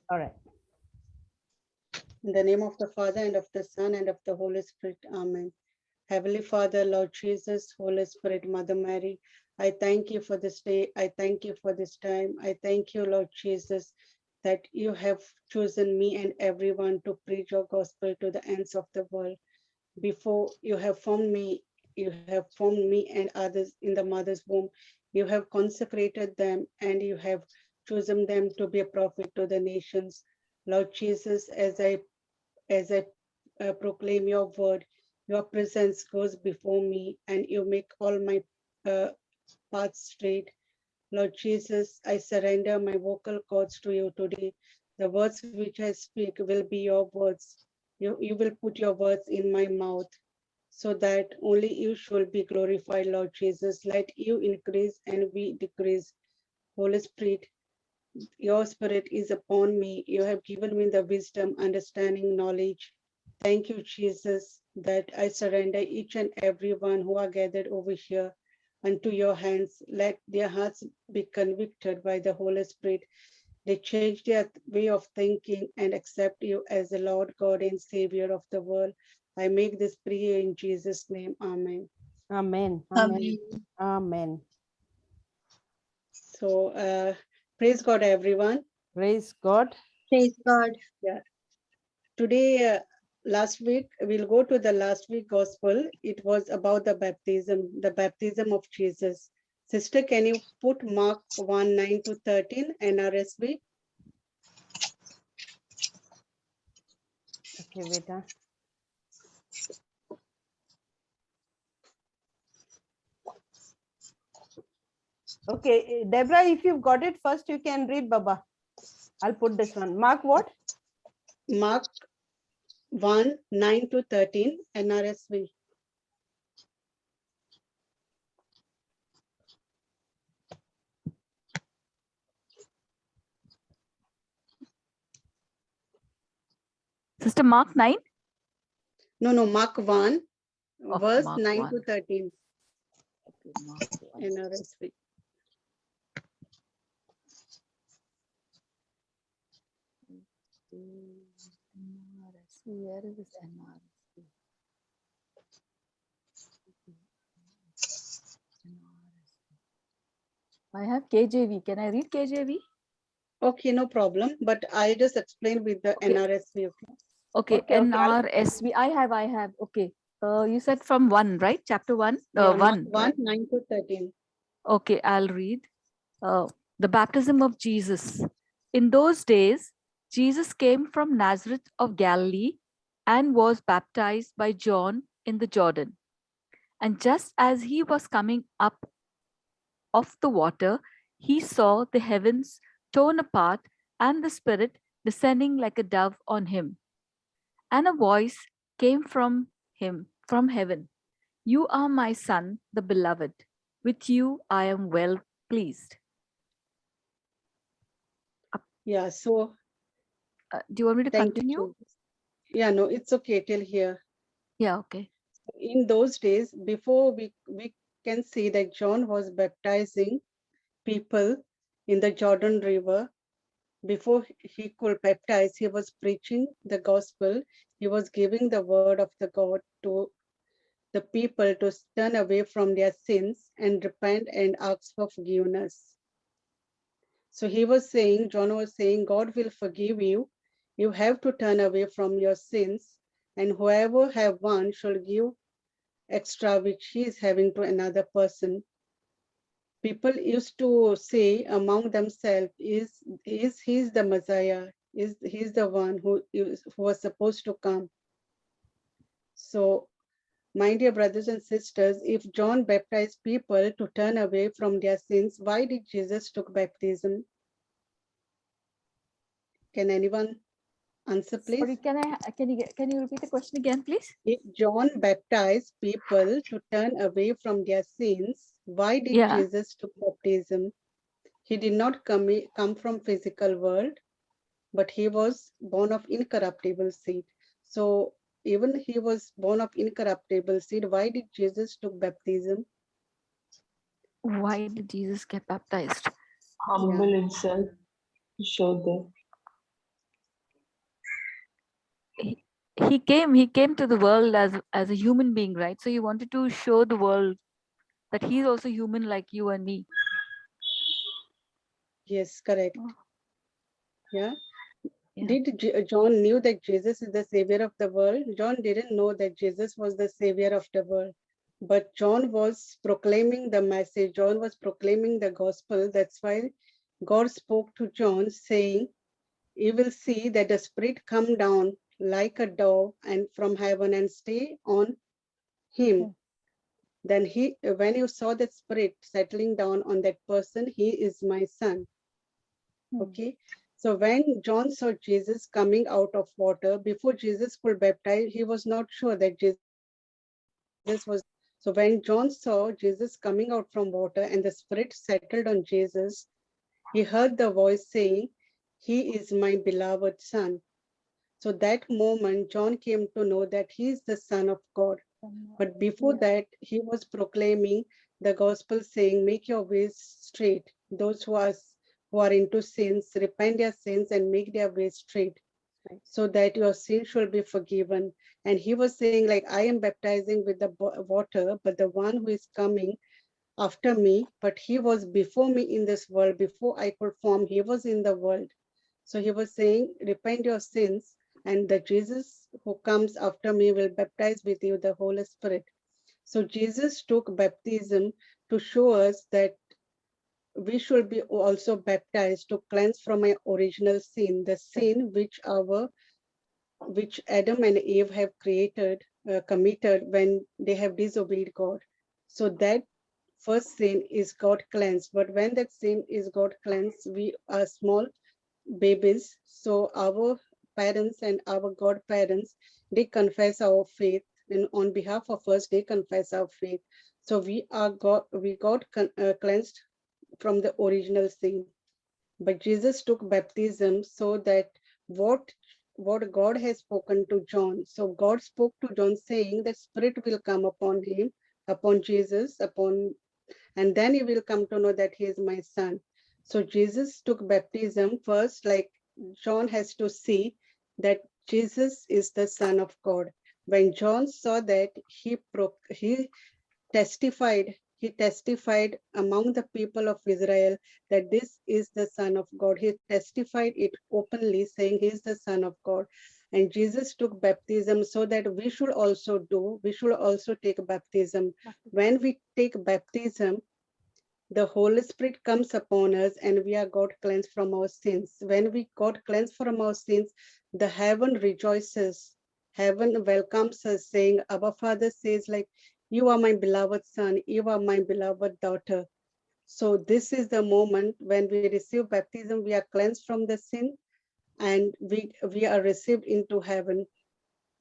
All right. In the name of the Father, and of the Son, and of the Holy Spirit. Amen. Heavenly Father, Lord Jesus, Holy Spirit, Mother Mary, I thank you for this day. I thank you for this time. I thank you, Lord Jesus, that you have chosen me and everyone to preach your gospel to the ends of the world. Before you have formed me and others in the mother's womb. You have consecrated them and you have chosen them to be a prophet to the nations. Lord Jesus, as I proclaim your word, your presence goes before me and you make all my uh, paths straight. Lord Jesus, I surrender my vocal cords to you today. The words which I speak will be your words. You will put your words in my mouth so that only you should be glorified, Lord Jesus. Let you increase and we decrease. Holy Spirit, your spirit is upon me. You have given me the wisdom, understanding, knowledge. Thank you, Jesus, that I surrender each and every one who are gathered over here unto your hands. Let their hearts be convicted by the Holy Spirit. They change their way of thinking and accept you as the Lord God and Savior of the world. I make this prayer in Jesus' name. Amen. Amen. Amen. Amen. So, praise God, everyone. Praise God. Praise God. Yeah. Today, last week, we'll go to the last week gospel. It was about the baptism of Jesus. Sister, can you put Mark 1 9 to 13 NRSV? Okay, beta. Okay, Deborah, if you've got it first, you can read, Baba. I'll put this one. Mark what? Mark 1 9 to 13 NRSV. Sister, Mark 9. No, Mark 1, Oh, verse Mark 9 1. to 13 Okay, Mark 1. NRSV. Where is this NRSV? I have KJV. Can I read KJV? Okay, no problem. But I just explain with the Okay. NRSV. Okay, Okay, I'll- NRSV. I have. Okay. You said from 1, right? Chapter 1? Yeah, Mark 1. 1 Right? 9 to 13. Okay, I'll read. The baptism of Jesus. In those days, Jesus came from Nazareth of Galilee and was baptized by John in the Jordan. And just as he was coming up of the water, he saw the heavens torn apart and the Spirit descending like a dove on him. And a voice came from him from heaven. You are my son, the beloved. With you I am well pleased. Yeah, so Do you want me to thank continue? you. Yeah, no, it's okay till here. Yeah, okay. In those days, before we can see that John was baptizing people in the Jordan River. Before he could baptize, he was preaching the gospel. He was giving the word of the God to the people to turn away from their sins and repent and ask for forgiveness. So he was saying, John was saying, God will forgive you. You have to turn away from your sins, and whoever have one shall give extra which he is having to another person. People used to say among themselves, is he's the Messiah? Is he's the one who was supposed to come? So, my dear brothers and sisters, if John baptized people to turn away from their sins, why did Jesus took baptism? Can anyone answer, please? Sorry, can you repeat the question again, please? If John baptized people to turn away from their sins, why did Yeah. Jesus took baptism? He did not come from physical world, but he was born of incorruptible seed. So even he was born of incorruptible seed, why did Jesus took baptism? Why did Jesus get baptized? Humble himself to show them. he came to the world as a human being, right? So he wanted to show the world that he's also human like you and me. Yes, correct. Oh. Yeah. Yeah. Did John knew that Jesus is the savior of the world? John didn't know that Jesus was the savior of the world. But John was proclaiming the message. John was proclaiming the gospel. That's why God spoke to John saying, you will see that the Spirit come down like a dove and from heaven and stay on him. Then when you saw the Spirit settling down on that person, he is my son. Okay. So when John saw Jesus coming out of water, before Jesus could baptize, he was not sure that Jesus was. So when John saw Jesus coming out from water and the Spirit settled on Jesus, he heard the voice saying, he is my beloved son. So that moment, John came to know that he is the Son of God. But before that, he was proclaiming the gospel saying, make your ways straight. Those who are into sins, repent their sins and make their ways straight so that your sin should be forgiven. And he was saying like, I am baptizing with the water, but the one who is coming after me, but he was before me in this world, before I could form, he was in the world. So he was saying, repent your sins, and the Jesus who comes after me will baptize with you the Holy Spirit. So Jesus took baptism to show us that we should be also baptized to cleanse from our original sin, the sin which Adam and Eve have committed when they have disobeyed God. So that first sin is God cleansed. But when that sin is God cleansed, we are small babies. So our parents and our godparents, they confess our faith, and on behalf of us, they confess our faith. So we got cleansed from the original sin. But Jesus took baptism so that what what God has spoken to John. So God spoke to John saying that Spirit will come upon him, upon Jesus, and then he will come to know that he is my son. So Jesus took baptism first, like John has to see that Jesus is the Son of God. When John saw that, he testified among the people of Israel that this is the Son of God. He testified it openly, saying he is the Son of God. And Jesus took baptism so that we should also take baptism. When we take baptism, the Holy Spirit comes upon us and we are got cleansed from our sins. When we got cleansed from our sins, the heaven rejoices. Heaven welcomes us, saying, Abba Father says, like, you are my beloved son, you are my beloved daughter. So this is the moment when we receive baptism, we are cleansed from the sin and we are received into heaven,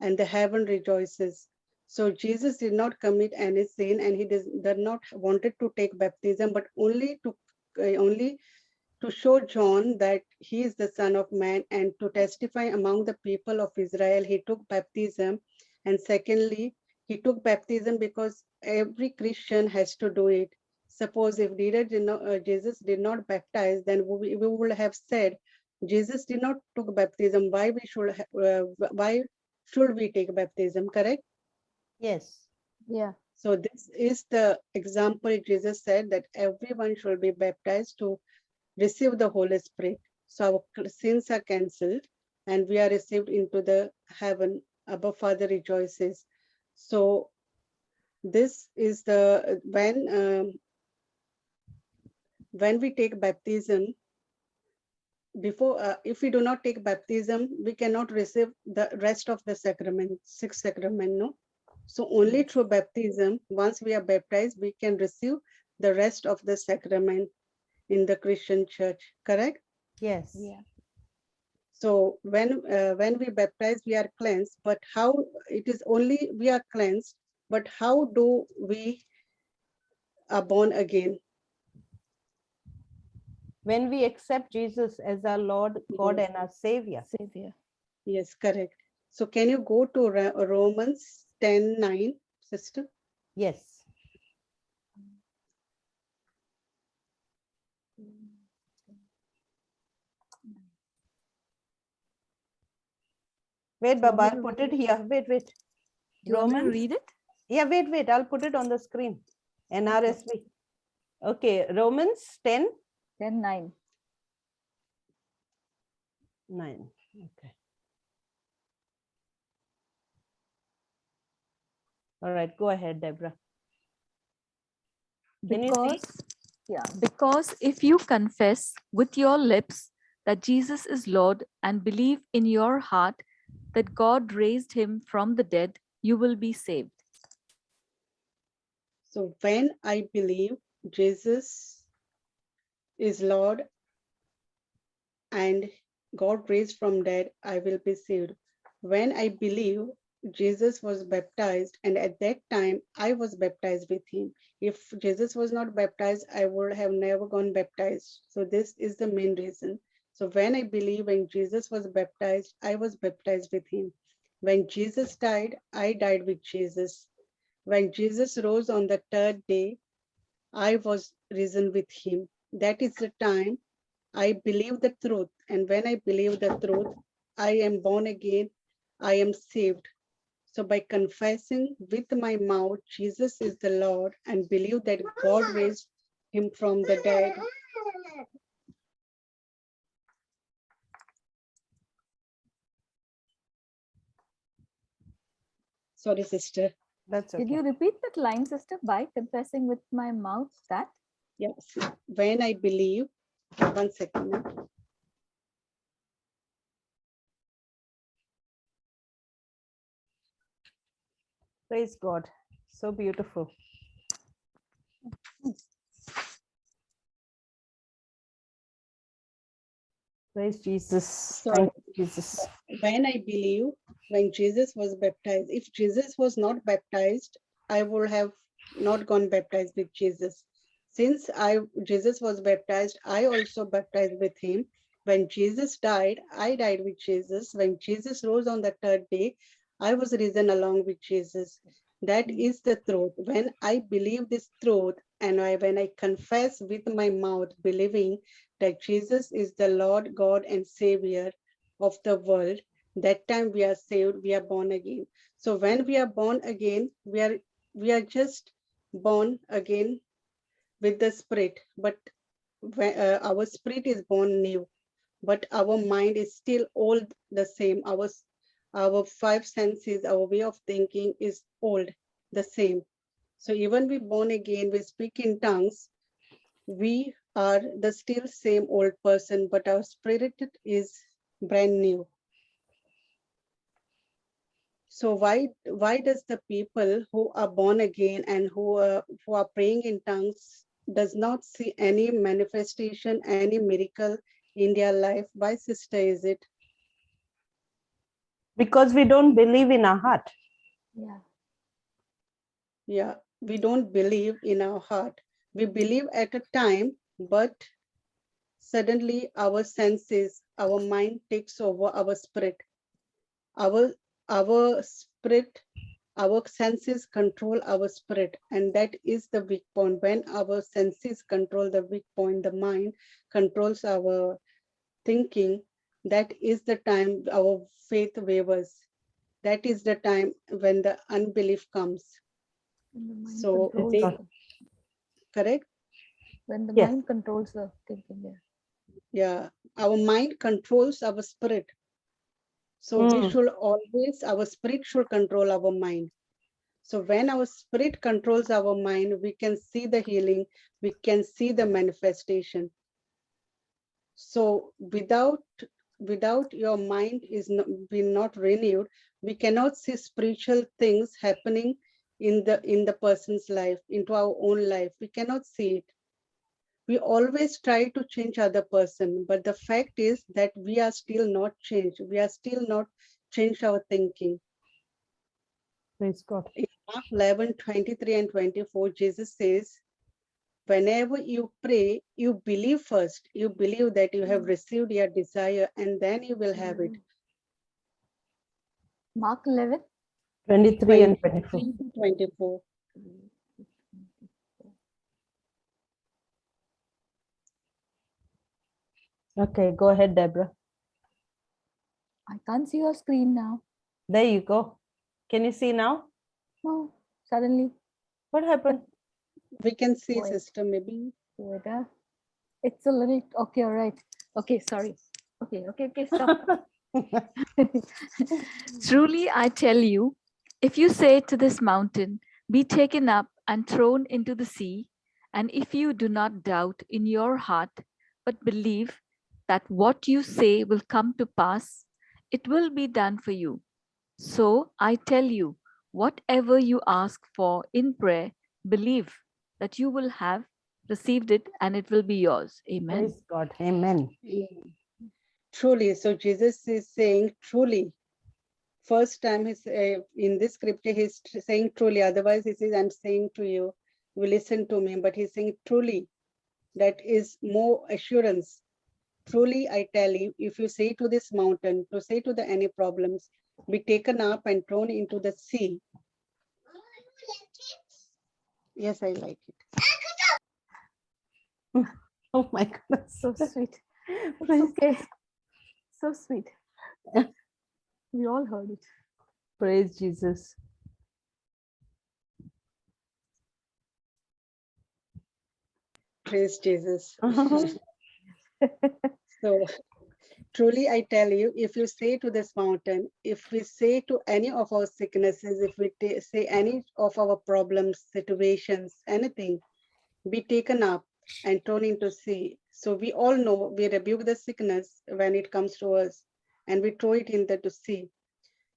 and the heaven rejoices. So Jesus did not commit any sin, and he did not wanted to take baptism, but only to show John that he is the Son of Man, and to testify among the people of Israel. He took baptism, and secondly, he took baptism because every Christian has to do it. Suppose if Jesus did not baptize, then we would have said Jesus did not took baptism. Why should we take baptism? Correct. Yes. Yeah. So this is the example Jesus said that everyone should be baptized to receive the Holy Spirit. So our sins are cancelled and we are received into the heaven. Abba Father rejoices. So this is the when we take baptism, before if we do not take baptism, we cannot receive the rest of the sacrament, six sacrament, no? So only through baptism, once we are baptized, we can receive the rest of the sacrament in the Christian church, correct? Yes. Yeah. So when we baptize, we are cleansed, but how it is only we are cleansed, but how do we are born again? When we accept Jesus as our Lord, God, Yes. and our Savior. Savior. Yes, correct. So can you go to Romans 10:9, sister? Yes. Wait, Do you want Baba, me I'll to put read it here. Wait. Do you want me to Romans. read it? Yeah, wait. I'll put it on the screen. NRSV. Okay, Romans 10, 10:9. 9. Okay. All right, go ahead, Deborah. Can you see? Because if you confess with your lips that Jesus is Lord and believe in your heart that God raised him from the dead, you will be saved. So when I believe Jesus is Lord and God raised from dead, I will be saved. When I believe Jesus was baptized, and at that time I was baptized with him. If Jesus was not baptized, I would have never gone baptized. So this is the main reason. So when I believe when Jesus was baptized, I was baptized with him. When Jesus died, I died with Jesus. When Jesus rose on the third day, I was risen with him. That is the time I believe the truth. And when I believe the truth, I am born again, I am saved. So by confessing with my mouth, Jesus is the Lord, and believe that God raised him from the dead. Sorry, sister. That's Did okay. you repeat that line, sister? By confessing with my mouth that? Yes. When I believe, 1 second. Praise God. So beautiful. Praise Jesus. Sorry. Thank you, Jesus. When I believe, when Jesus was baptized, if Jesus was not baptized, I would have not gone baptized with Jesus. Since Jesus was baptized, I also baptized with him. When Jesus died, I died with Jesus. When Jesus rose on the third day, I was risen along with Jesus. That is the truth. When I believe this truth and when I confess with my mouth, believing that Jesus is the Lord God and Savior of the world, that time we are saved, we are born again. So when we are born again, we are just born again with the spirit, but our spirit is born new, but our mind is still old, the same. Our five senses, our way of thinking is old, the same. So even we born again, we speak in tongues, we are the still same old person, but our spirit is brand new. So why does the people who are born again and who are praying in tongues does not see any manifestation, any miracle in their life? Why, sister, is it? Because we don't believe in our heart. Yeah, we don't believe in our heart. We believe at a time, but suddenly our senses, our mind takes over our spirit. Our spirit, our senses control our spirit, and that is the weak point. When our senses control the weak point, the mind controls our thinking, that is the time our faith wavers. That is the time when the unbelief comes. So correct? When the Yes. mind controls the thinking. Yeah, our mind controls our spirit. So we should always, our spirit should control our mind. So when our spirit controls our mind, we can see the healing, we can see the manifestation. So without your mind is not renewed, we cannot see spiritual things happening in the person's life, into our own life. We cannot see it. We always try to change other person, but the fact is that we are still not changed. We are still not changed our thinking. Praise God. In Mark 11:23 and 24, Jesus says, whenever you pray, you believe first. You believe that you have received your desire, and then you will have it. Mark 11. 23 and 24. 24. Okay, go ahead, Deborah. I can't see your screen now. There you go. Can you see now? No, suddenly, What happened? We can see, Wait. sister, maybe. wait, it's a little, okay, all right. Okay, sorry. Okay, stop. Truly, I tell you, if you say to this mountain, be taken up and thrown into the sea, and if you do not doubt in your heart, but believe that what you say will come to pass, it will be done for you. So I tell you, whatever you ask for in prayer, believe that you will have received it and it will be yours. Amen. Praise God. Amen. Truly. So Jesus is saying truly. First time he's in this scripture, he's saying truly. Otherwise, he says, I'm saying to you, you listen to me. But he's saying truly. That is more assurance. Truly, I tell you, if you say to this mountain, to say to the any problems, be taken up and thrown into the sea. Yes, I like it. Oh my goodness. So sweet. Praise, Okay. So sweet. We all heard it. praise Jesus. Praise Jesus. So truly, I tell you, if you say to this mountain, if we say to any of our sicknesses, if we say any of our problems, situations, anything, be taken up and thrown into sea. So we all know we rebuke the sickness when it comes to us and we throw it into the sea.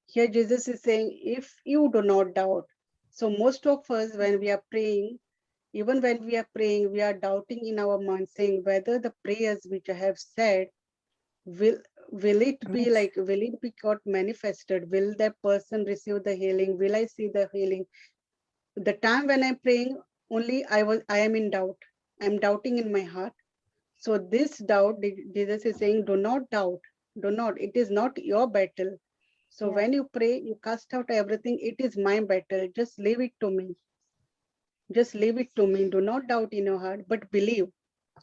Here Jesus is saying, if you do not doubt. So most of us, when we are praying, even when we are praying, we are doubting in our mind, saying whether the prayers which I have said, will it be Yes. like, will it be got manifested? Will that person receive the healing? Will I see the healing? The time when I'm praying, only I am in doubt. I'm doubting in my heart. So this doubt, Jesus is saying, do not doubt. Do not. It is not your battle. So Yeah. when you pray, you cast out everything. It is my battle. Just leave it to me. Just leave it to me. Do not doubt in your heart, but believe.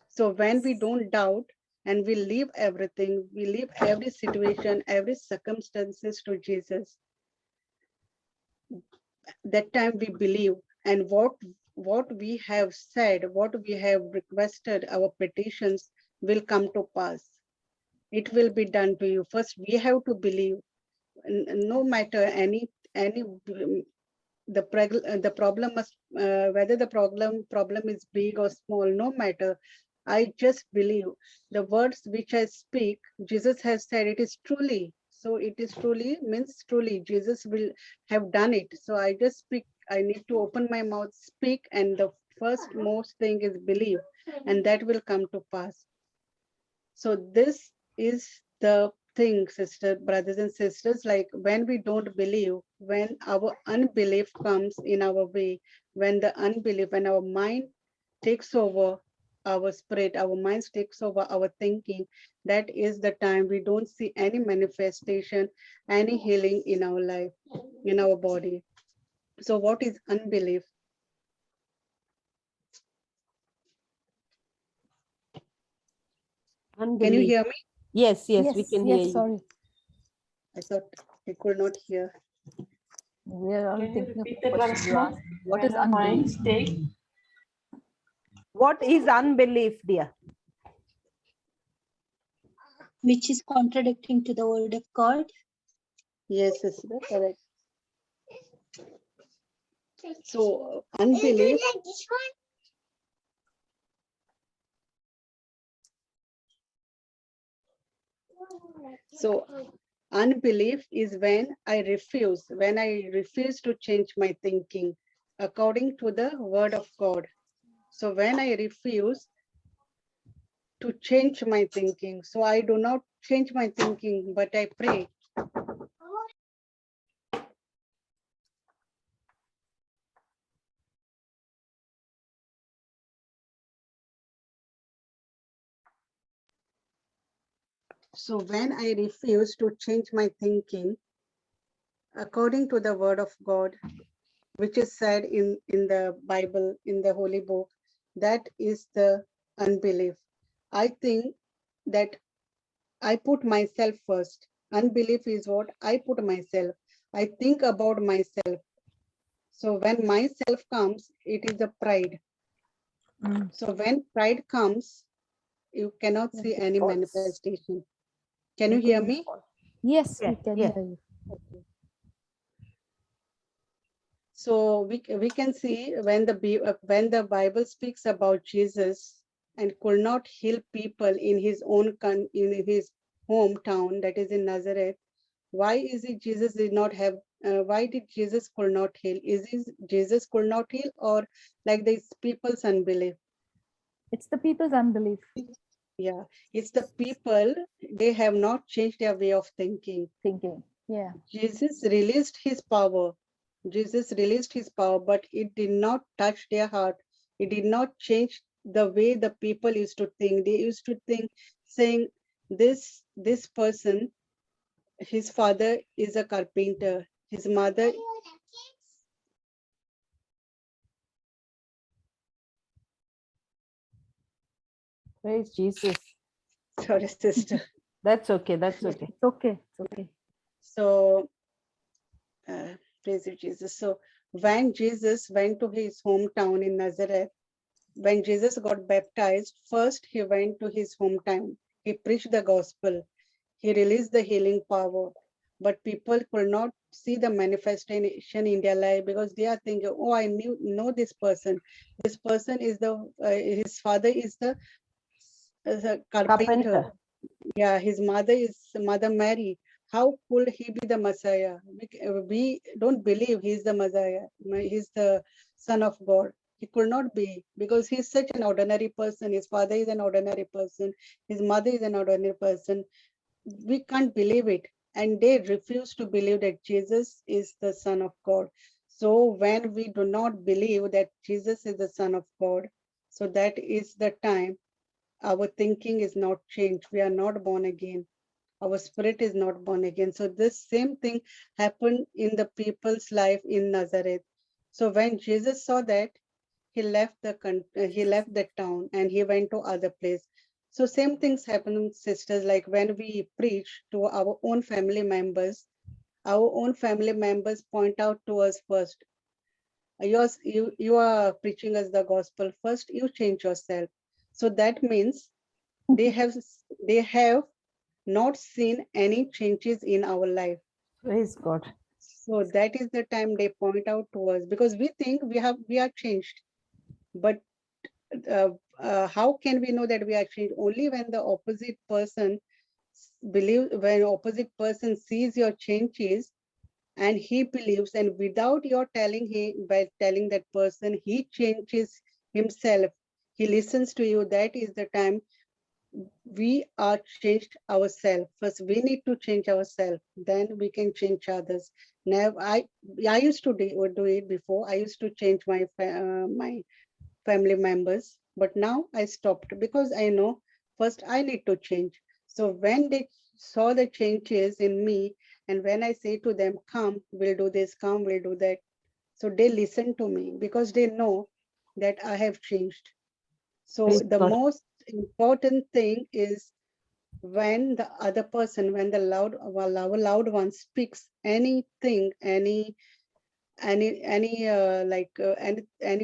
So when we don't doubt and we leave everything, we leave every situation, every circumstances to Jesus, that time we believe, and what we have said, what we have requested, our petitions will come to pass. It will be done to you. First, we have to believe. No matter any the problem must whether the problem is big or small, no matter. I just believe the words which I speak. Jesus has said it is truly. So it is truly means truly. Jesus will have done it. So I just speak. I need to open my mouth, speak, and the first most thing is believe, and that will come to pass. So this is the thing, sister, brothers and sisters, like when we don't believe, when our unbelief comes in our way, when the unbelief, when our mind takes over our spirit, our minds takes over our thinking, that is the time we don't see any manifestation, any healing in our life, in our body. So what is unbelief? Can you Unbelief. hear me? Yes, we can hear you. Sorry. I thought I could not hear. We are all Can you thinking of repeat the that question once you more? asked. What When is our unbelief? minds take What is unbelief, dear? Which is contradicting to the word of God. Yes, sister, correct. So unbelief, so unbelief is when I refuse to change my thinking according to the word of God. So when I refuse to change my thinking, so I do not change my thinking, but I pray. So when I refuse to change my thinking according to the word of God, which is said in the Bible, in the Holy Book, that is the unbelief. I think that I put myself first. Unbelief is what I put myself. I think about myself. So when myself comes, it is a pride. Mm. So when pride comes, you cannot see any False. manifestation. Can you hear me? Yes, Yeah, we can yeah. hear you. So we can see when when the Bible speaks about Jesus and could not heal people in his own in his hometown, that is in Nazareth. Why is it Jesus did not have? Why did Jesus could not heal? Is it Jesus could not heal, or like these people's unbelief? It's the people's unbelief, Yeah, it's the people, they have not changed their way of thinking. thinking. Yeah. Jesus released his power. Jesus released his power, but it did not touch their heart. It did not change the way the people used to think. They used to think, saying, this person, his father is a carpenter. His mother, Praise Jesus. sorry, sister. That's okay. That's okay. It's okay. It's okay. So, praise you, Jesus. So, when Jesus went to his hometown in Nazareth, when Jesus got baptized, first he went to his hometown. He preached the gospel. He released the healing power. But people could not see the manifestation in their life because they are thinking, oh, I know this person. This person is his father is the carpenter. Carpenter. Yeah, his mother is Mother Mary. How could he be the Messiah? We don't believe he's the Messiah. He's the Son of God. He could not be because he's such an ordinary person. His father is an ordinary person. His mother is an ordinary person. We can't believe it. And they refuse to believe that Jesus is the Son of God. So when we do not believe that Jesus is the Son of God, so that is the time our thinking is not changed. We are not born again. Our spirit is not born again. So this same thing happened in the people's life in Nazareth. So when Jesus saw that, he left he left the town and he went to other place. So same things happen, sisters, like when we preach to our own family members, our own family members point out to us first. You are preaching us the gospel first, you change yourself. So that means they have they have not seen any changes in our life. Praise God. So that is the time they point out to us because we think we are changed. But how can we know that we are changed? Only when the opposite person when opposite person sees your changes and he believes, and without your telling him, by telling that person, he changes himself. He listens to you. That is the time we are changed ourselves. First, we need to change ourselves. Then we can change others. Now, I used to do it before. I used to change my family members, but now I stopped because I know first I need to change. So when they saw the changes in me, and when I say to them, "Come, we'll do this. Come, we'll do that," so they listen to me because they know that I have changed. So Praise the God. most important thing is when the other person, when our loud one speaks anything, any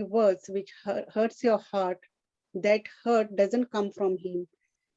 words which hurts your heart, that hurt doesn't come from him.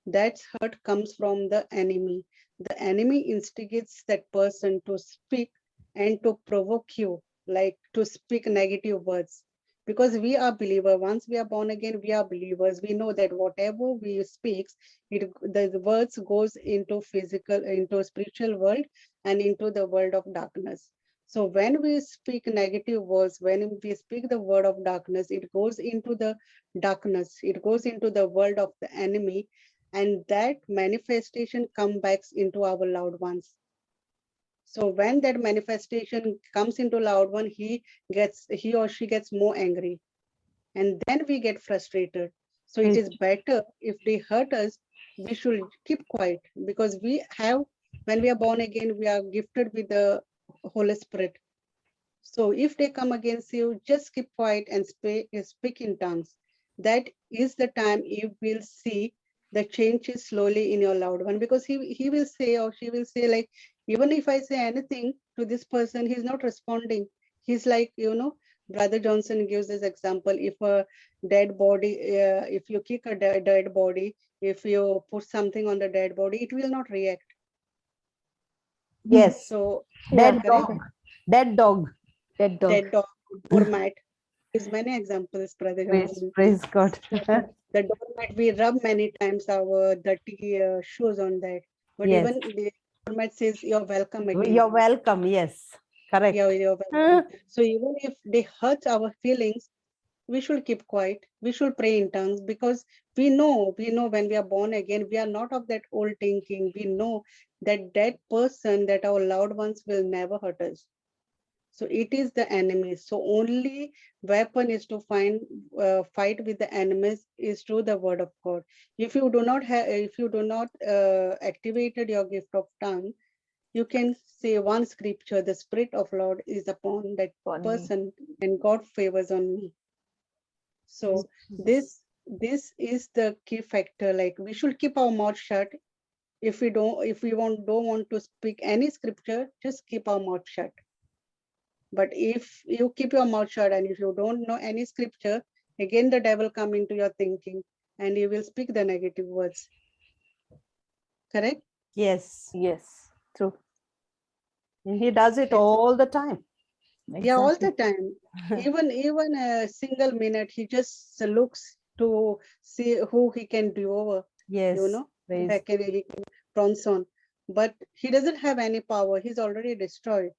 That hurt comes from the enemy. The enemy instigates that person to speak and to provoke you, like to speak negative words. Because we are believer. Once we are born again, we are believers. We know that whatever we speak, the words goes into into spiritual world and into the world of darkness. So when we speak negative words, when we speak the word of darkness, it goes into the darkness. It goes into the world of the enemy, and that manifestation comes back into our loved ones. So when that manifestation comes into loved one, he or she gets more angry, and then we get frustrated. So it is better if they hurt us, we should keep quiet, because when we are born again, we are gifted with the Holy Spirit. So if they come against you, just keep quiet and speak in tongues. That is the time you will see the changes slowly in your loved one, because he will say or she will say, like, Even if I say anything to this person, he's not responding. He's like, Brother Johnson gives this example. If a dead body, if you kick a dead body, if you put something on the dead body, it will not react. Yes. So, Dead correct? dog. Dead dog. Dead dog. Dead dog, doormat. There's many examples, Brother Praise, Johnson. praise God. The doormat, we rub many times our dirty shoes on that. But Yes. even the doormat says, you're welcome again. You're welcome. Yes. Correct. Yeah, you're welcome. So even if they hurt our feelings, we should keep quiet. We should pray in tongues, because we know when we are born again, we are not of that old thinking. We know that that person, that our loved ones will never hurt us. So it is the enemy. So only weapon is to fight with the enemies is through the word of God. If you do not activated your gift of tongue, you can say one scripture: the Spirit of Lord is upon that Upon me. person, and God favors on me. So this is the key factor. Like, we should keep our mouth shut. If we don't want to speak any scripture, just keep our mouth shut. But if you keep your mouth shut and if you don't know any scripture, again the devil come into your thinking and you will speak the negative words. Correct? Yes. Yes. True. He does it all the time. Yeah, all Exactly. the time. Even a single minute, he just looks to see who he can do over. Yes. He Praise. can pounce on. But he doesn't have any power. He's already destroyed.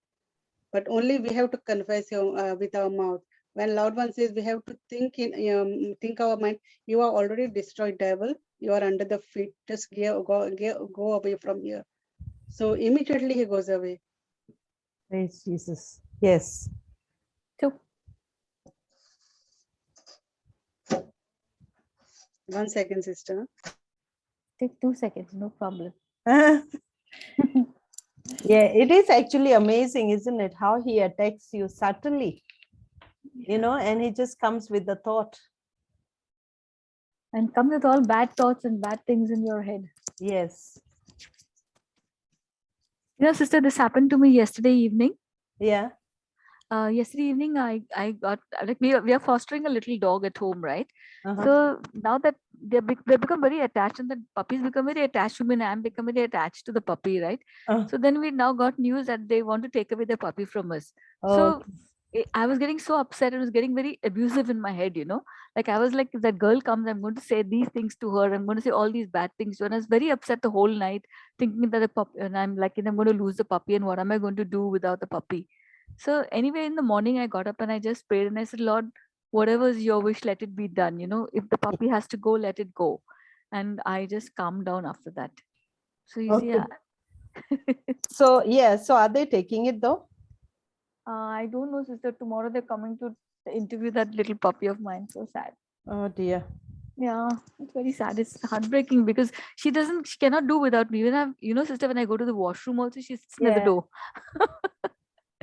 But only we have to confess with our mouth. When loud one says, we have to think our mind. You are already destroyed, devil. You are under the feet. Just go away from here. So immediately he goes away. Praise Jesus. Yes. True. 1 second, sister. Take 2 seconds, no problem. Yeah, it is actually amazing, isn't it? How he attacks you subtly, and he just comes with the thought. And come with all bad thoughts and bad things in your head. Yes. Sister, this happened to me yesterday evening. Yeah. Yesterday evening, I got like we are fostering a little dog at home, right? Uh-huh. So now that they become very attached, and the puppies become very attached to me, and I'm become very attached to the puppy, right? So then we now got news that they want to take away the puppy from us. So I was getting so upset. It was getting very abusive in my head, Like I was like, if that girl comes, I'm going to say these things to her. I'm going to say all these bad things to her. And I was very upset the whole night, thinking that the puppy, and I'm like, I'm going to lose the puppy, and what am I going to do without the puppy? So anyway, in the morning, I got up and I just prayed and I said, Lord, whatever is your wish, let it be done. If the puppy has to go, let it go. And I just calmed down after that. So you see, So yeah, so are they taking it though? I don't know, sister. Tomorrow they're coming to interview that little puppy of mine. So sad. Oh dear. Yeah, it's very sad. It's heartbreaking because she cannot do without me. Sister, when I go to the washroom also, she sits near the Yeah. door.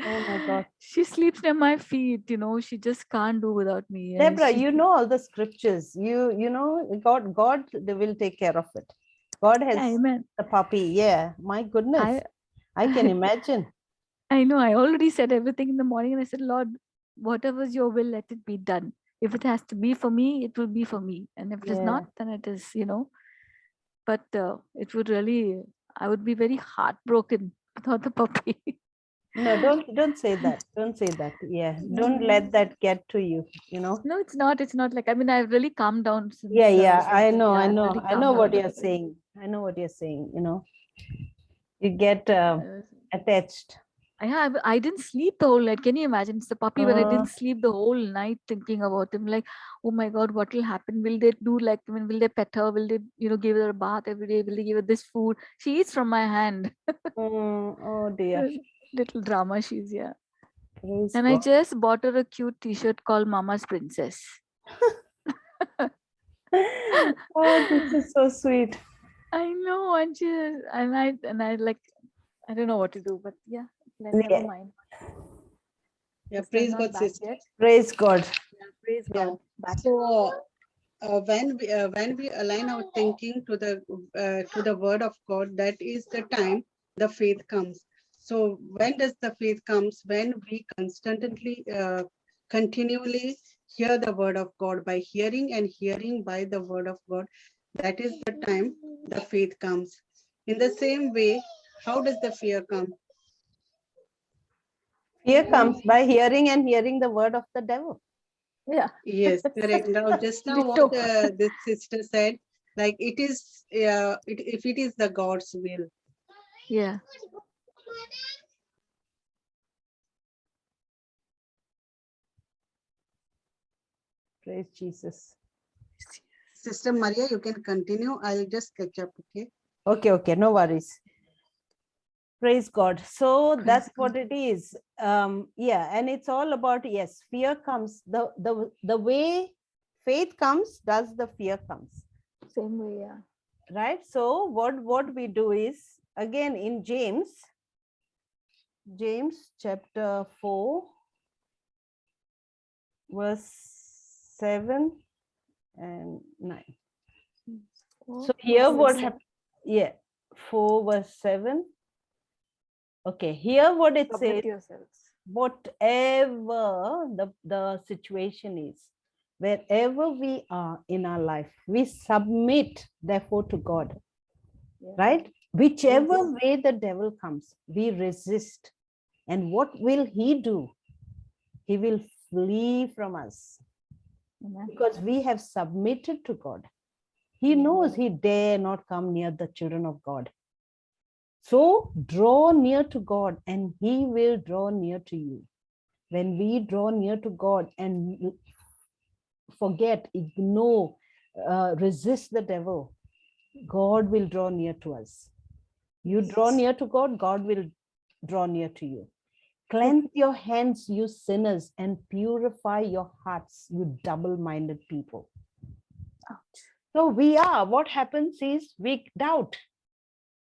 Oh my God. She sleeps near my feet, she just can't do without me. And Deborah, she's- you know all the scriptures. You know, God, they will take care of it. God has Amen. the puppy. Yeah. My goodness. I can imagine. I know. I already said everything in the morning, and I said, Lord, whatever's your will, let it be done. If it has to be for me, it will be for me. And if it is Yeah. not, then it is, But it would really, I would be very heartbroken without the puppy. No, don't say that. Don't say that. Yeah. Don't let that get to you, No, it's not. It's not like, I've really calmed down since. Yeah. I since- know. yeah, I I've know. really I know calmed what down. you're saying. I know what you're saying. You get I was- attached. I didn't sleep the whole night. Can you imagine? It's the puppy, but I Uh, didn't sleep the whole night thinking about him. Like, oh my God, what will happen? Will they do like, will they pet her? Will they, give her a bath every day? Will they give her this food? She eats from my hand. oh dear. Little drama she's, yeah. Praise And I God. just bought her a cute t-shirt called Mama's Princess. Oh, this is so sweet. I know, and I like, I don't know what to do, but yeah, never Yeah. mind. Yeah, Sister's praise not God, back sister. yet. Praise God. Yeah, praise Yeah. God. Back. So when we align our thinking to the word of God, that is the time the faith comes. So when does the faith comes? When we continually hear the word of God, by hearing and hearing by the word of God. That is the time the faith comes. In the same way, how does the fear come? Fear comes by hearing and hearing the word of the devil. Yeah. Yes, correct. Now, just now what this sister said, like it is, if it is the God's will. Yeah. Praise Jesus. Sister Maria, you can continue. I'll just catch up, okay? Okay, no worries. Praise God. So Praise that's God. what it is. Yeah, and it's all about, yes, fear comes. The way faith comes, does the fear comes. Same way, yeah. Right? So what we do is, again in James chapter 4, verse 7 and 9. So here what happened? Yeah, 4 verse 7. Okay, here what it says, Submit yourselves. whatever the situation is, wherever we are in our life, we submit therefore to God, Yeah. right? Whichever way the devil comes, we resist. And what will he do? He will flee from us Amen. because we have submitted to God. He knows he dare not come near the children of God. So draw near to God and he will draw near to you. When we draw near to God and forget, ignore, resist the devil, God will draw near to us. You draw near to God, God will draw near to you. Cleanse your hands, you sinners, and purify your hearts, you double-minded people. Ouch. So what happens is we doubt.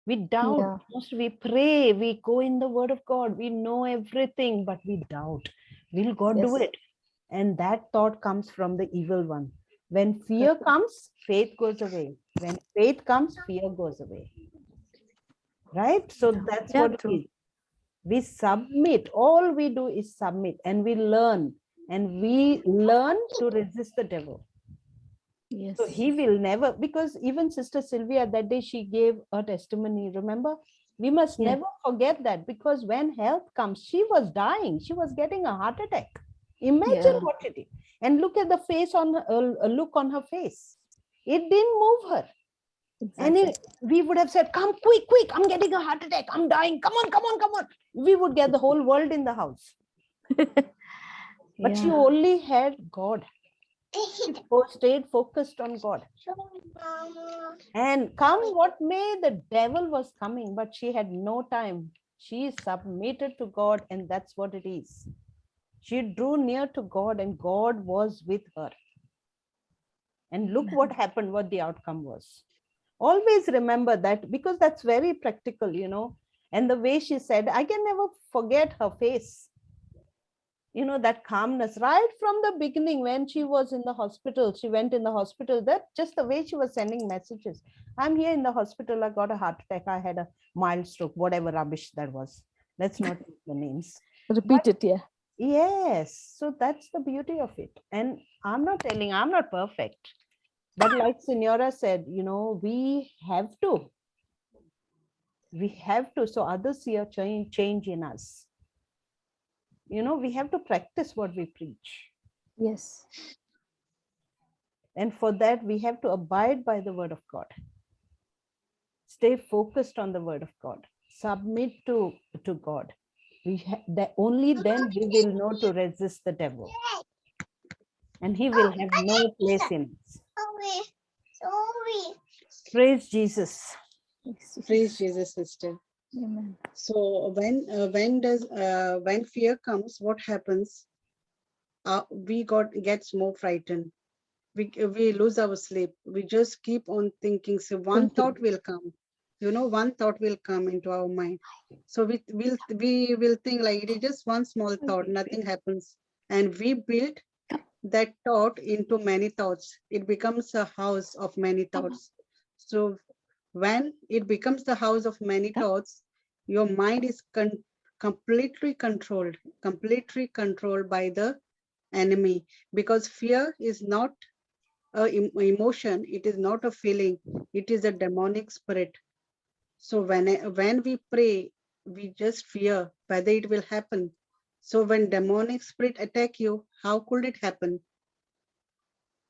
We doubt, we pray, we go in the word of God, we know everything, but we doubt. Will God do Yes. it? And that thought comes from the evil one. When fear comes, faith goes away. When faith comes, fear goes away. Right? So that's what it is. We submit. All we do is submit, and we learn. And we learn to resist the devil. Yes. So he will never, because even Sister Sylvia, that day she gave a testimony, remember? We must Yeah. never forget that, because when health comes, she was dying. She was getting a heart attack. Imagine what it is. And look at the face on her, look on her face. It didn't move her. Exactly. And we would have said, come quick, I'm getting a heart attack. I'm dying. Come on. We would get the whole world in the house. But she only had God. She stayed focused on God. And come what may, the devil was coming, but she had no time. She submitted to God, and that's what it is. She drew near to God, and God was with her. And look what happened, what the outcome was. Always remember that, because that's very practical, you know. And the way she said, I can never forget her face. You know, that calmness right from the beginning when she was in the hospital. She went in the hospital, that just the way she was sending messages. I'm here in the hospital, I got a heart attack, I had a mild stroke, whatever rubbish that was. Let's not use the names. Repeat it, yeah. Yes, so that's the beauty of it. And I'm not telling, I'm not perfect. But like Senora said, you know, we have to. So others see a change in us. You know, we have to practice what we preach. Yes. And for that, we have to abide by the word of God. Stay focused on the word of God. Submit to God. Only then we will know to resist the devil. And he will have no place in us. Praise Jesus. Praise Jesus, sister. Amen. So when fear comes, what happens? We gets more frightened. We lose our sleep. We just keep on thinking. So one thought will come. You know, one thought will come into our mind. So we will think like it is just one small thought. Nothing happens, and we build that thought into many thoughts. It becomes a house of many thoughts. So when it becomes the house of many thoughts, Your mind is completely controlled by the enemy, because fear is not a emotion, it is not a feeling, it is a demonic spirit. So when we pray, we just fear whether it will happen. So when demonic spirit attack you, how could it happen?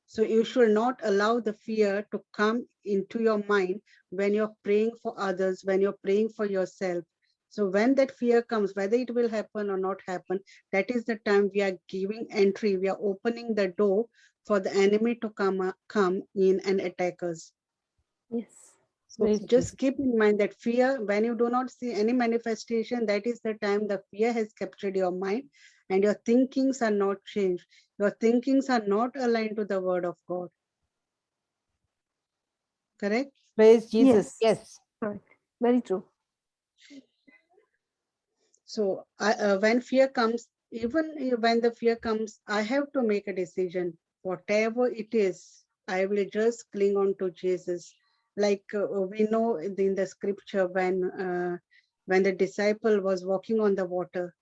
So you should not allow the fear to come into your mind when you're praying for others, when you're praying for yourself. So when that fear comes, whether it will happen or not happen, that is the time we are giving entry, we are opening the door for the enemy to come in and attack us. Yes. So Praise just Jesus. keep in mind that fear, when you do not see any manifestation, that is the time the fear has captured your mind and your thinkings are not changed. Your thinkings are not aligned to the word of God. Correct? Praise Jesus. Yes. Yes. Correct. Very true. So when fear comes, even when the fear comes, I have to make a decision. Whatever it is, I will just cling on to Jesus. Like we know in the scripture when the disciple was walking on the water.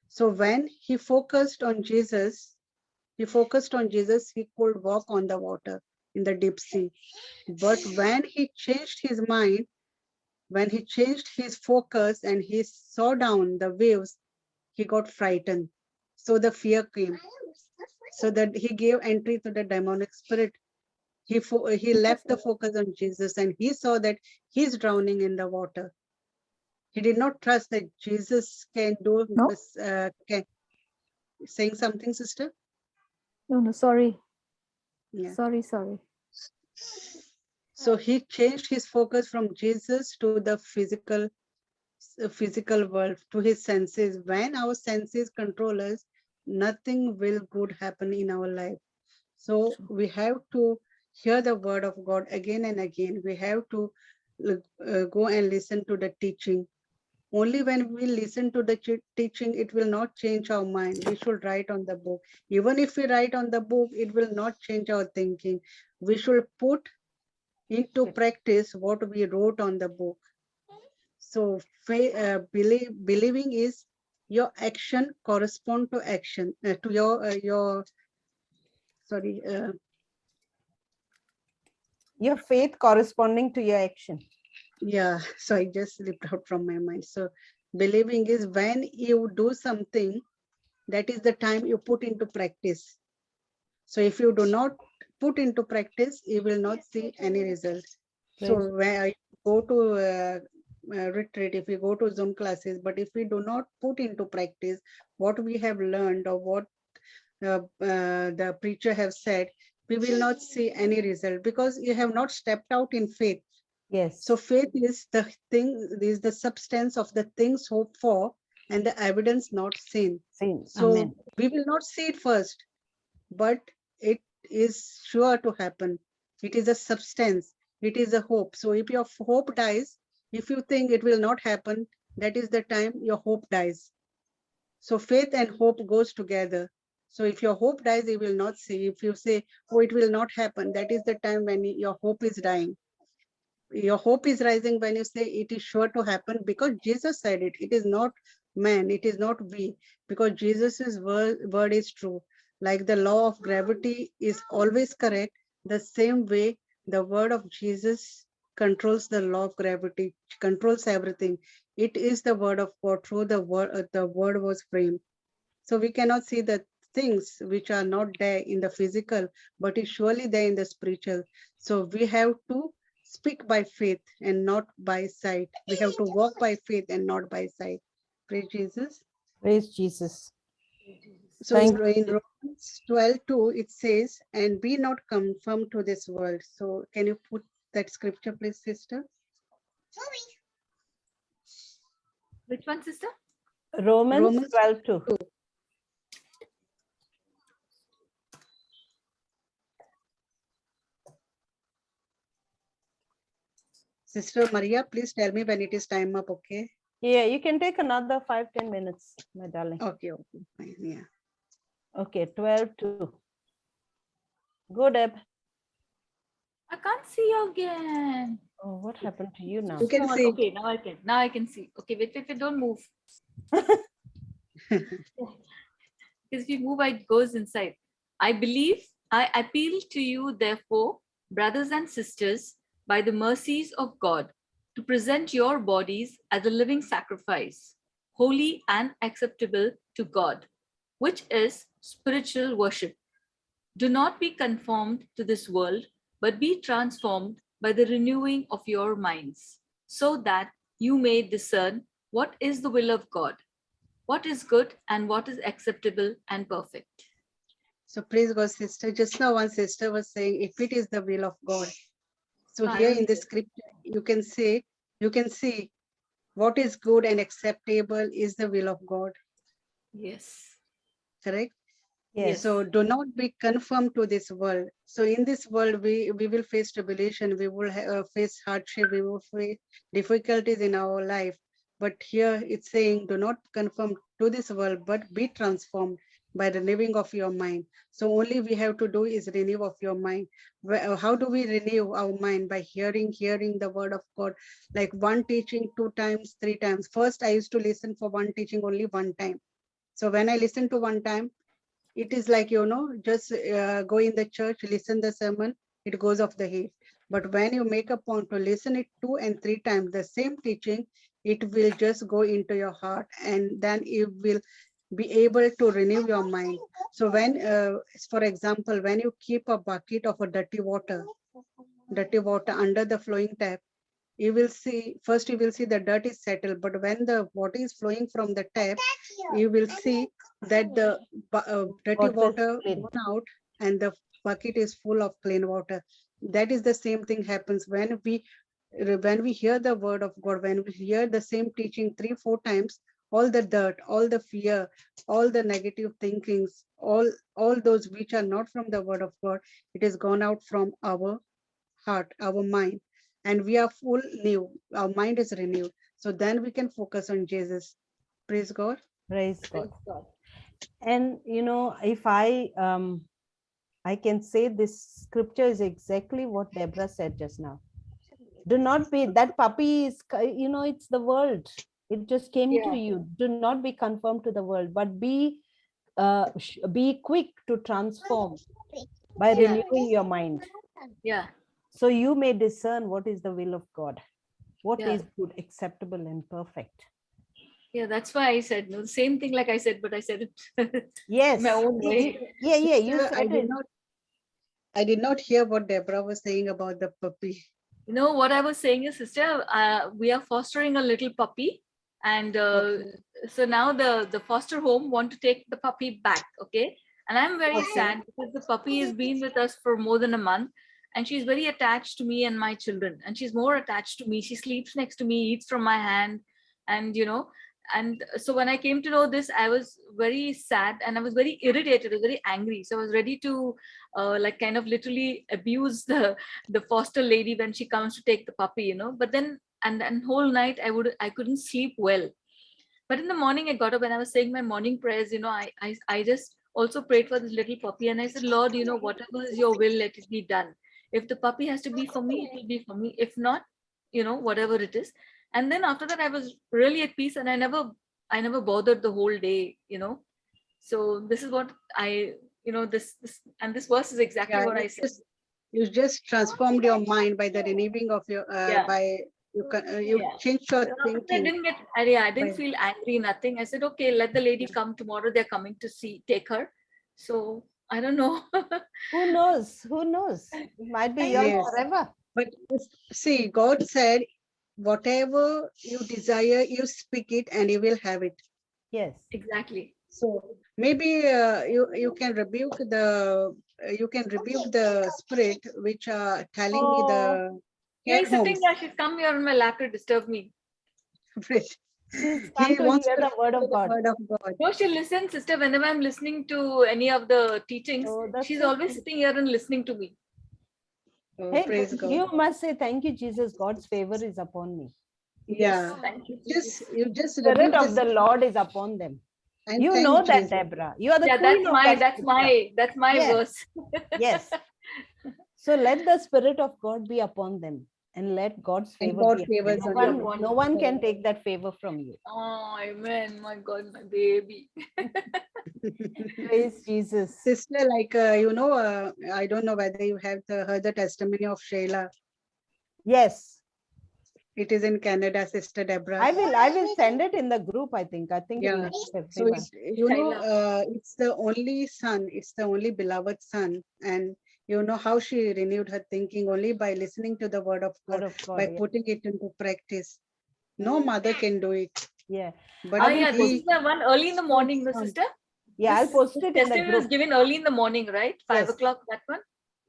So when he focused on Jesus, he could walk on the water in the deep sea. But when he changed his mind, when he changed his focus and he saw down the waves, he got frightened. So the fear came. So that he gave entry to the demonic spirit. He left the focus on Jesus and he saw that he's drowning in the water. He did not trust that Jesus can do No? this. Saying something, sister? No, sorry. Yeah. Sorry. So he changed his focus from Jesus to the physical world, to his senses. When our senses control us, nothing will good happen in our life. So we have to hear the word of God again and again. We have to go and listen to the teaching. Only when we listen to the teaching, it will not change our mind. We should write on the book. Even if we write on the book, it will not change our thinking. We should put into practice what we wrote on the book. So believing is your action correspond to action to your sorry Your faith corresponding to your action. yeah. So I just slipped out from my mind. So believing is when you do something, that is the time you put into practice. So if you do not put into practice, you will not see any result. So when I go to retreat, if we go to Zoom classes, but if we do not put into practice what we have learned or what the preacher have said, we will not see any result because you have not stepped out in faith. Yes. So faith is the thing, is the substance of the things hoped for and the evidence not seen. Seen. So Amen. we will not see it first, but it is sure to happen. It is a substance. It is a hope. So if your hope dies, if you think it will not happen, that is the time your hope dies. So faith and hope goes together. So if your hope dies, you will not see. If you say, oh, it will not happen, that is the time when your hope is dying. Your hope is rising when you say it is sure to happen because Jesus said it. It is not man, it is not we, because Jesus's word is true. Like the law of gravity is always correct, the same way the word of Jesus controls the law of gravity, controls everything. It is the word of God. Through the word was framed. So we cannot see the things which are not there in the physical, but is surely there in the spiritual. So we have to speak by faith and not by sight. We have to walk by faith and not by sight. Praise Jesus. Praise Jesus. So Thank in Romans 12:2, it says, and be not conformed to this world. So can you put that scripture, please, sister? Which one, sister? Romans 12:2. Sister Maria, please tell me when it is time up, okay? Yeah, you can take another 5-10 minutes, my darling. Okay, fine, yeah. Okay, 12:2. Go, Deb. I can't see you again. Oh, what happened to you now? You can Come on. see. Okay, now I can see. Okay, wait, don't move. Because if you move, it goes inside. I appeal to you, therefore, brothers and sisters, by the mercies of God, to present your bodies as a living sacrifice, holy and acceptable to God, which is spiritual worship. Do not be conformed to this world, but be transformed by the renewing of your minds, so that you may discern what is the will of God, what is good, and what is acceptable and perfect. So praise God, sister. Just now one sister was saying, if it is the will of God. So I here don't in the know. scripture, you can see what is good and acceptable is the will of God, Yes. correct? Yes. So do not be conformed to this world. So in this world, we will face tribulation, we will face hardship, we will face difficulties in our life. But here it's saying, do not conform to this world, but be transformed by the renewing of your mind. So only we have to do is renew of your mind. How do we renew our mind? By hearing the word of God, like one teaching 2 times, 3 times. First, I used to listen for one teaching only one time. So when I listen to one time, it is like, just go in the church, listen the sermon, it goes off the head. But when you make a point to listen it 2 and 3 times, the same teaching, it will just go into your heart, and then you will be able to renew your mind. So when, for example, when you keep a bucket of a dirty water under the flowing tap, you will see, first you will see the dirt is settled, but when the water is flowing from the tap, you will see that the dirty Water water is clean. gone out and the bucket is full of clean water. That is the same thing happens when we hear the word of God, when we hear the same teaching 3, 4 times, all the dirt, all the fear, all the negative thinkings, all those which are not from the word of God, it is gone out from our heart, our mind, and we are full new. Our mind is renewed. So then we can focus on Jesus. Praise God. Praise God. And if I can say this scripture is exactly what Deborah said just now. Do not be, that puppy is, it's the world. It just came to you. Do not be conformed to the world, but be quick to transform by Yeah. renewing your mind. Yeah. So you may discern what is the will of God, what Yeah. is good, acceptable, and perfect. Yeah, that's why I said no, the same thing like I said, but I said it Yes. my own way. Yeah, you Sister, said it. I did not hear what Deborah was saying about the puppy. You know what I was saying is, sister, we are fostering a little puppy, and Okay. so now the foster home want to take the puppy back. Okay, and I'm very Okay. sad because the puppy has been with us for more than a month, and she's very attached to me and my children, and she's more attached to me. She sleeps next to me, eats from my hand, and and so when I came to know this, I was very sad and I was very irritated, I was very angry. So I was ready to like kind of literally abuse the foster lady when she comes to take the puppy, but then and whole night I couldn't sleep well. But in the morning I got up and I was saying my morning prayers. I just also prayed for this little puppy and I said, Lord, whatever is your will, let it be done. If the puppy has to be for me, it will be for me. If not, whatever it is. And then after that I was really at peace, and I never bothered the whole day. So this is what I this and this verse is exactly Yeah, what I said. you just transformed your mind by the renewing of your Yeah. by you Yeah. changed your So after that, thinking. I didn't Right. feel angry, nothing. I said, okay, let the lady come tomorrow. They're coming to take her. So I don't know. Who knows? Who knows? It might be I yours Yes. forever. But see, God said, whatever you desire, you speak it and you will have it. Yes. Exactly. So maybe you can rebuke the spirit which are telling me the Yeah, care he's sitting homes. there. She's come here on my lap to disturb me. She's He come to wants hear to the word hear of the God. word of God. No, she listens, sister. Whenever I'm listening to any of the teachings, Oh, that's she's it. always sitting here and listening to me. Oh, Hey, praise God. you must say, thank you, Jesus. God's favor is upon me. Yeah. Thank you, Just Jesus. you just Spirit rebuke of the this Lord is upon them. and You thank know that, Jesus. Deborah. You are the Yeah, queen of that that's scripture. my Yes. verse. Yes. So let the Spirit of God be upon them and let God's And favor God be upon favors you. on No you. no one can take that favor from you. Oh, amen. My God, my baby. Praise Jesus. Sister, like, I don't know whether you have heard the testimony of Shayla. Yes, It is in Canada, Sister Deborah. I will send it in the group. I think it Yeah. will help So everyone. it's the only son, it's the only beloved son. And you know how she renewed her thinking only by listening to the word of Word God, of God, by yeah. putting it into practice. No mother can do it. Yeah, But I will Yeah, this he, is the one early in the morning, the sister. yeah, I'll This post it in the testimony was group. given early in the morning, right? 5 Yes. o'clock, that one.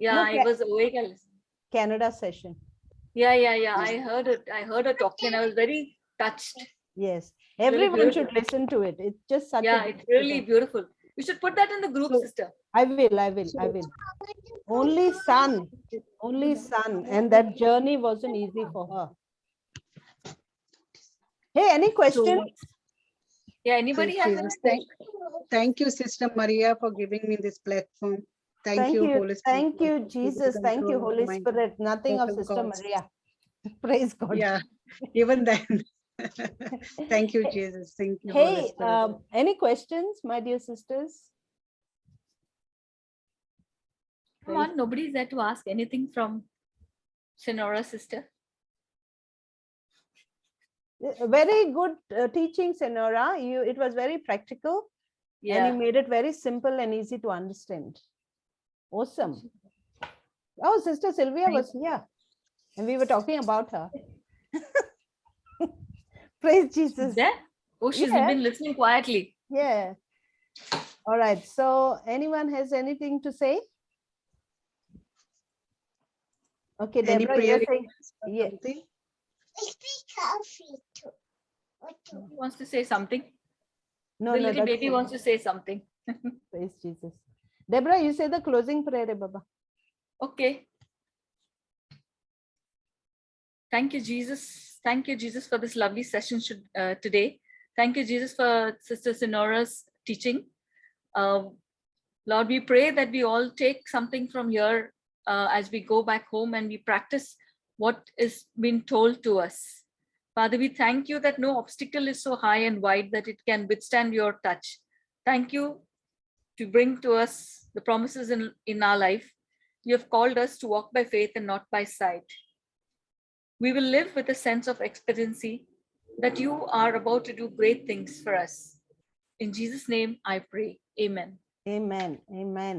Yeah, No, I was awake. I listened. Canada session. Yeah. I heard it. I heard her talking and I was very touched. Yes, Really everyone should beautiful. listen to it. It's just such Yeah, a it's beautiful really thing. beautiful. You should put that in the group, So- sister. I will. Only son, and that journey wasn't easy for her. Hey, any questions? Yeah, anybody Thank has Jesus. any? Thank you, Sister Maria, for giving me this platform. Thank you, Holy Spirit. Thank you, for giving Jesus. Thank you, control of Holy my Spirit. Nothing of vocal Sister cords. Maria. Praise God. Yeah, even then. Thank you, Jesus. Thank you, Holy Hey, Spirit. any questions, my dear sisters? Come on, nobody's there to ask anything from Sonora, sister. Very good teaching, Senora. It was very practical, and you Yeah. made it very simple and easy to understand. Awesome. Oh, Sister Sylvia Thank- was here, and we were talking about her. Praise Jesus. Is there? Oh, she's Yeah. been listening quietly. Yeah. All right. So, anyone has anything to say? Okay, Any Deborah, prayer you're saying. requests or Yeah. something? Who wants to say something? No, The no, little that's baby wants to say something. praise Jesus. Deborah, you say the closing prayer, Baba. Okay. Thank you, Jesus. Thank you, Jesus, for this lovely session today. Thank you, Jesus, for Sister Sonora's teaching. Lord, we pray that we all take something from here as we go back home and we practice what is being told to us. Father, we thank you that no obstacle is so high and wide that it can withstand your touch. Thank you to bring to us the promises in our life. You have called us to walk by faith and not by sight. We will live with a sense of expectancy that you are about to do great things for us. In Jesus' name, I pray. Amen. Amen. Amen.